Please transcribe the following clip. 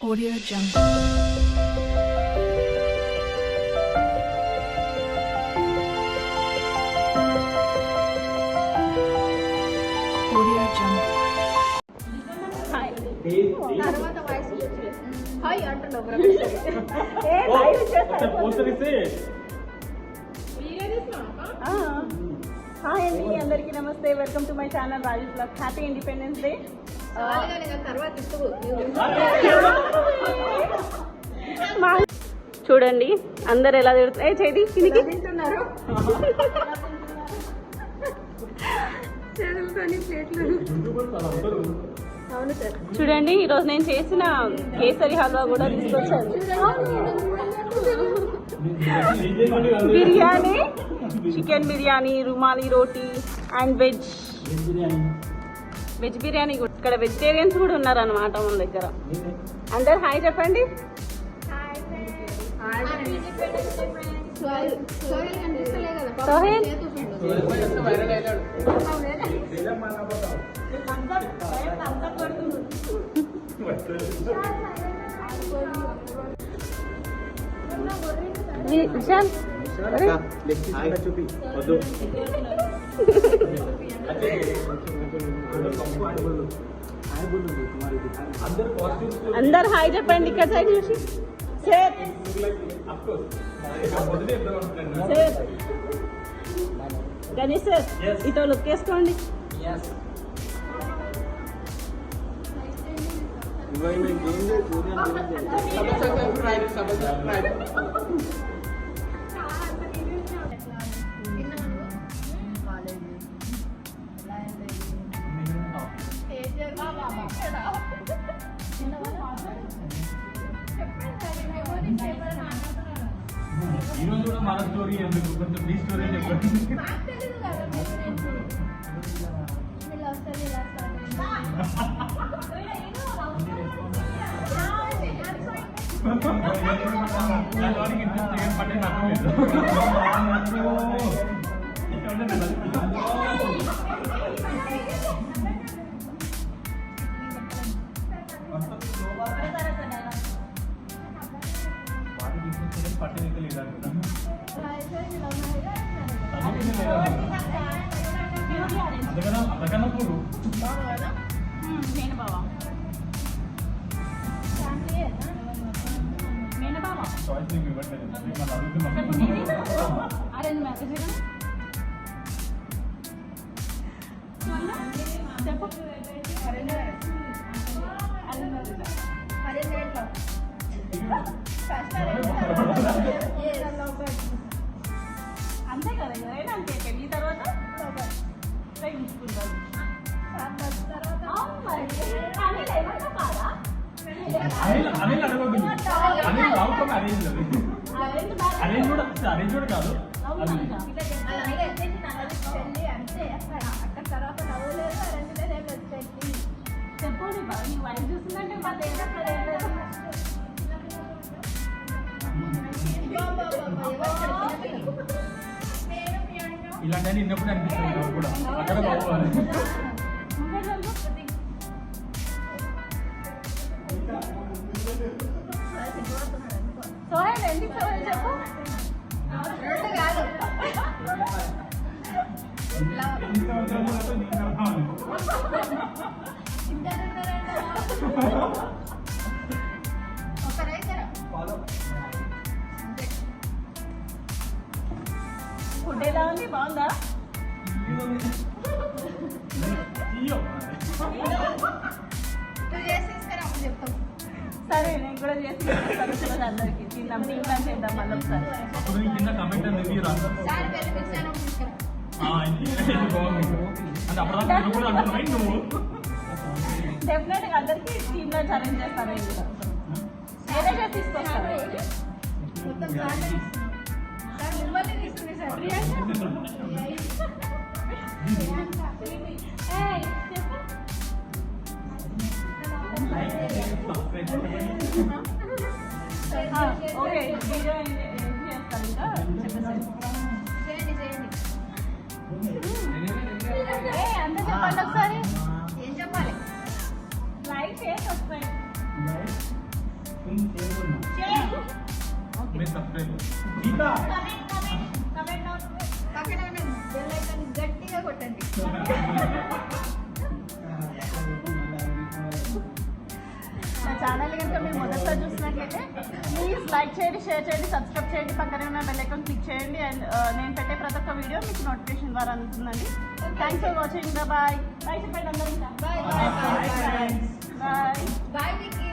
Audio Jungle. Audio Jungle. తర్వాత voice hi అంటున్నావు a live hi అండి అందరికీ నమస్తే welcome to my channel Rajesh blogs happy Independence Day చూడండి అందరు ఎలా తిడుతున్నారు చేది కిందికి తింటున్నారు చూడండి ఈరోజు నేను చేసిన కేసరి హల్వా కూడా తీసుకొచ్చాను biryani chicken biryani rumali roti and veg biryani కూడా ఇక్కడ వెజిటేరియన్స్ కూడా ఉన్నారు అన్నమాట మన దగ్గర అందరు హాయ్ చెప్పండి సోహెల్ విశాల్ అందరు హాయ్ చెప్పండి ఇక్కడ సైడ్ చూసి గణేష్ సార్ ఇతో లుక్ వేసుకోండి ఈరోజు కూడా మన స్టోరీ ఎందుకు కొంచెం మీ స్టోరీ చెప్పండి ఇంట్రెస్ట్ పట్టే నాకు ಅದಕ್ಕನ್ನ ಕೂರು చాయిస్ నీకు ఇవ్వట్లేదు మనం అడుగుతున్నాం అరేంజ్ మ్యారేజ్ చెప్పు అంతే కదా ఎవరైనా అంతే పెళ్లి తర్వాత ప్రేమించుకుంటారు అనిల్ అడగదు అనిల్ అవుతాం అరేంజ్ అరేంజ్ కూడా కాదు చెప్పండి నీ వైఫ్ చూస్తుందంటే మా ఇలాంటి ఇన్నప్పుడు అనిపిస్తుంది కూడా అక్కడ బాగోవాలి సోహెల్ ఎందుకు సోహెల్ చెప్పు ఫుడ్ ఎలా ఉంది బాగుందా సరే నేను కూడా చేసి అందరికి తిందాం టీంలో చేద్దాం మళ్ళీ ఒకసారి అప్పుడు కింద కమెంట్ అనేది రాదు అంటే అప్పుడు కూడా అంటున్నాయి నువ్వు డెఫినెట్గా అందరికి టీంలో ఛాలెంజ్ చేస్తాను నేను కూడా నేనే తీసుకొస్తాను ఓకే వీడియో ఏం చేస్తాను ఇంకా చెప్పేసి అందరూ చెప్పండి ఒకసారి ఏం చెప్పాలి లైక్ చేసి వస్తాయి మీరు సబ్స్క్రైబ్ పక్కన ఉన్న బెల్ ఐకాన్ గట్టిగా కొట్టండి. నా ఛానల్ కనుక మీరు మొదటిసారి చూసినట్లయితే ప్లీజ్ లైక్ చేయండి, షేర్ చేయండి, సబ్స్క్రైబ్ చేయండి, పక్కనే ఉన్న బెల్ ఐకాన్ క్లిక్ చేయండి. అండ్ నేను పెట్టే ప్రతి ఒక్క వీడియో మీకు నోటిఫికేషన్ ద్వారా అందుతుందండి. Thanks for watching. Bye bye చెప్పండి అందరూ. Bye bye bye bye. Bye Vicky.